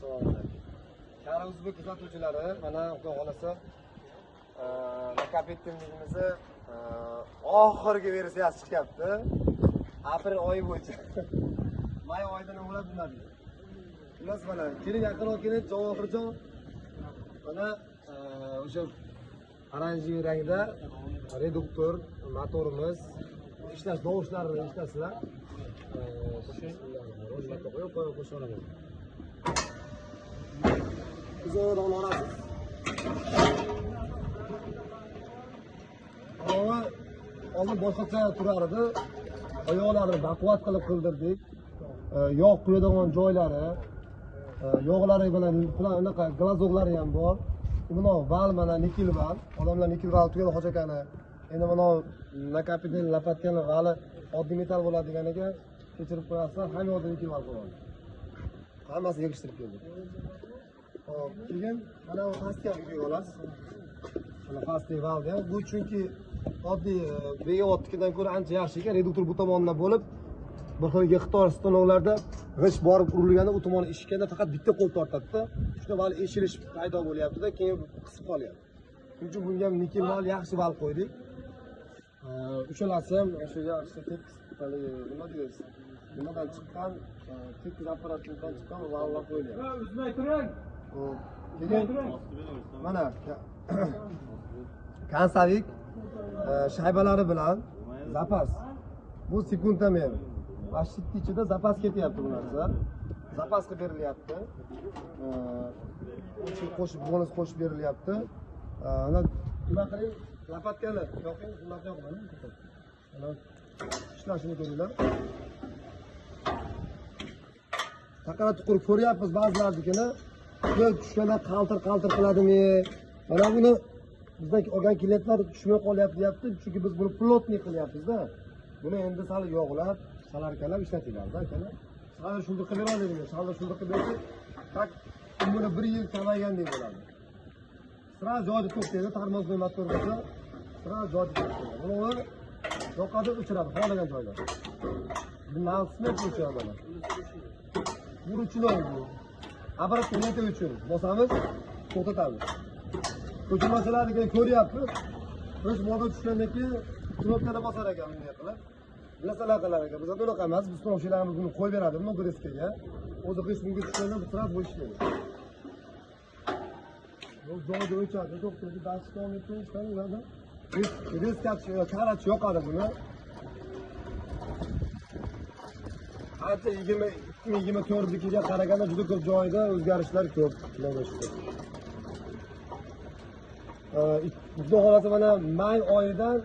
Assalomu alaykum. Kara o'zbek kuzatuvchilari, mana xudo xolasa nakapettimizimizni oxirgi versiyasi chiqyapti. Aprel oyi bo'yicha. May oyida nima bo'ladi bilmadik. Xullas mana keling yaqinroq keling Javohirjon. Mana o'sha oranjiy rangda reduktor motorimiz ishlash tovushlarni eshitasizlar. Uzoqroq olasiz. Oldin boshqacha turar edi. Oyoqlarni baquvvat qilib qildirdik. Yog' quyadigan joylari, yog'lari bilan unaqa glazovlari ham bor. Buni val mana nikel val. Odamlar nikel val tugadi hojakani. Endi mana nakapitni lapatkani vali oddiy metal bo'ladiganiga kechirib qo'yasizlar, hamma odam nikel val qo'yadi. Hammasi yig'ishtirib keldik. Hop, keyin mana bu pastga uyga olasiz. Mana pastki valga. Bu chunki oddiy V6dan ko'ra ancha yaxshi ekan. Reduktor bu tomondan bo'lib, bir xil Xitoy stanovlarda g'isht borib urilganda u tomoni eshikanda faqat bitta qo'l tortadi-da. Shunda vali eshilish paydo bo'lyapti-da, keyin qisib qolyapti. Shuning uchun bunga ham nikel val yaxshi val qo'ydik. Uchalasi ham o'sha yaxshi tekis nima deysiz? Nimadan chiqqan, tekis apparatlardan chiqqan vallar qo'yilgan. Uzmay turing. Keyin mana kansavik shaybalari bilan zapas. Bu sekunda men. Vashitni ichida zapas ketyapti bu narsa. Zapas qilib berilyapti. Qo'shib bonus qo'shib berilyapti. Nima qiling? Lapatkani yoqing, ularga yoqmani. Mana ishlashini ko'ringlar. Faqat tuqur ko'ryapmiz ba'zilarnikini. Yo'l tushganda qaltir qiladimi? Mana buni bizdan olgan klientlar tushmay qolyapti deyapti, chunki biz buni plotniy qilyapmiz-da. Buni endi sal yog'lab, salarkalab ishlatiladi, akalar. Sal shunday qilib beradimi? Sal shunday qilib bersak, tak buni 1 yil kamaygandek bo'ladi. Sira joyda to'xtaydi, tormozli motor bo'lsa, sira joyda to'xtaydi. Buni yoqadi, o'chiradi, xohlagan joyda. Bu naqsni o'chiradi mana. Bu uchun bu. Apparat o'ynatib uchun bosamiz, to'xtatamiz. Ko'chirmachilarni ko'ryapmiz. Biz motor tushgandan keyin knopkani bosar ekan bunday qilib. Bilasalar qilar ekan. Biz unaqa emas, biz to'g'rilarimiz buni qo'yib beradi motoreskaga. O'zi qish bunga tushganda biroz bo'shlaydi. Bu joyda o'chadi, to'xtaydi, davom etadi. Reskach qarach yoqadi buni. Hatto 2024-ga qaraganda juda ko'p joyda o'zgarishlar ko'p. Xudo xolasa mana may oyidan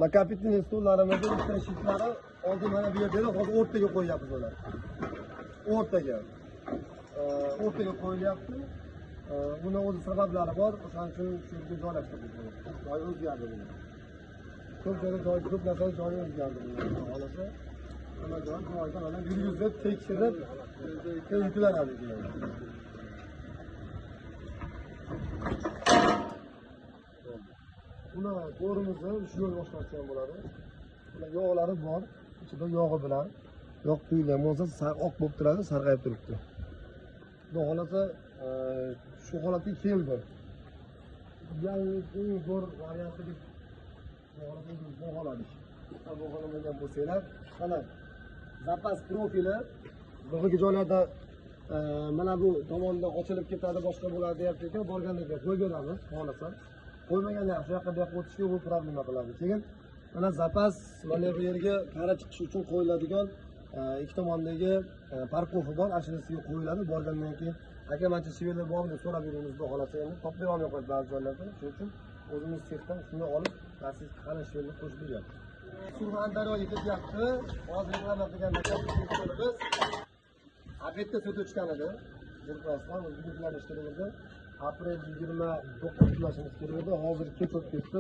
nakapitni stullarimizni ikkita shitlari oldin mana bu yerda hozir o'rtaga qo'yyapmiz ular. O'rtaga qo'yilyapti. Buni o'z sabablari bor, o'shaning uchun shu yerga joylashtirdik. Joy o'zgardi buni. Ko'p narsa joyi o'zgardi buni. Xolasa mana joyda mana yurgizib, tekshirib, yuklanadi. Buni qo'rimizni shu yo'l boshlashgan bo'ladi. Buni yog'lari bor, ichida yog'i bilan yog' quyilgan bo'lsa, oq bo'lib turadi, sarg'ayib turibdi. Xudo xolasa shu holatga keldi. Yangi eng zo'r varianti deb baholadish. Bu holatdan bo'lsalar, mana zapas profili birinchi joylarda mana bu tomonda ochilib ketadi, boshqa bo'ladi deyapti ekan, borganda qo'yib beramiz, xohlasa. Qo'ymaganda shu yoqqa bu yoqqa o'tishga bu problema qiladi. Keyin mana zapas mana bu yerga kara chiqish uchun qo'yiladigan ikki tomondagi parkovka bor, ashinasiga qo'yiladi. Borgandan keyin aka mancha shiverlar bormi deb so'rab yuramiz, xudo xolasa endi topib berolmay qo'yadi ba'zi joylarda. Shuning uchun o'zimiz sexdan shuni olib, siz qara shiverni qo'shib beryapti. Surxondaryoga ketyapti. Hozir reklama qilganda biz Abetda sut o'chgan edi. Jirqasdan o'zbeklarga ishlaydi. Aprel 29 ulaşımız kerak. Hozir kech o'tib ketdi.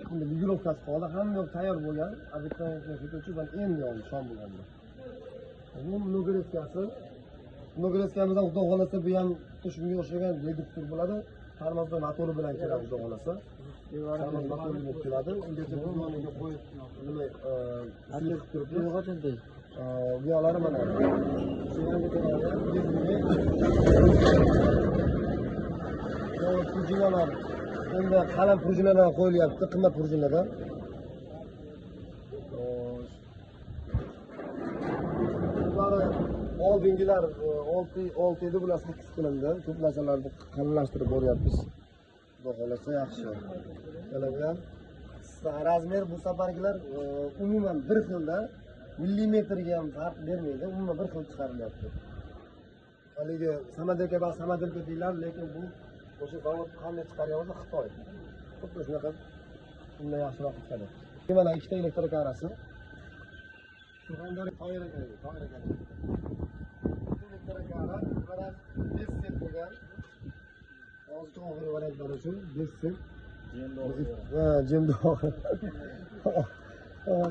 Bunda ligirovkasi qoldi. Hamma yoq tayyor bo'lgan. Abetdan sut ben endi oldim shom bo'lganda. Bu Mnogoretskamiz xudo xolasa bu ham shunga o'xshagan reduktor bo'ladi. Tormozda motori bilan keladi xudo xolasa. Tormoz motori bilan keladi. Ungacha bu yoniga qo'yib nima qilib turibdi. Bu yoqlari mana. prujinalar endi qalin prujinalar qo'yilyapti, qimmat prujinalar. Bular oldingilar 6 edi, bular 8 qilindi. Ko'p narsalarni qalinlashtirib boryapmiz. Xudo xolasa yaxshi. Kelingan razmer bu safargilar umuman bir xilda, millimetrga ham farq bermaydi, umuman bir xil chiqarilyapti. Haligi Samodelka va Samodelka deylar, lekin bu o'sha zavod qanday chiqaryapti, Xitoy. Xuddi shunaqa undan yaxshiroq chiqadi. Mana ikkita elektr karasi. Surxondaryo Toyiraga. Elektr kara, mana 5 set bo'lgan. Hozir oxirgi variant mana shu 5 set. Jemdo.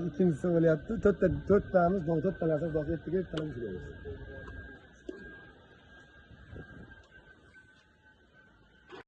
Ikkinchisi bo'lyapti. 4 narsa 7 ga talab qilamiz.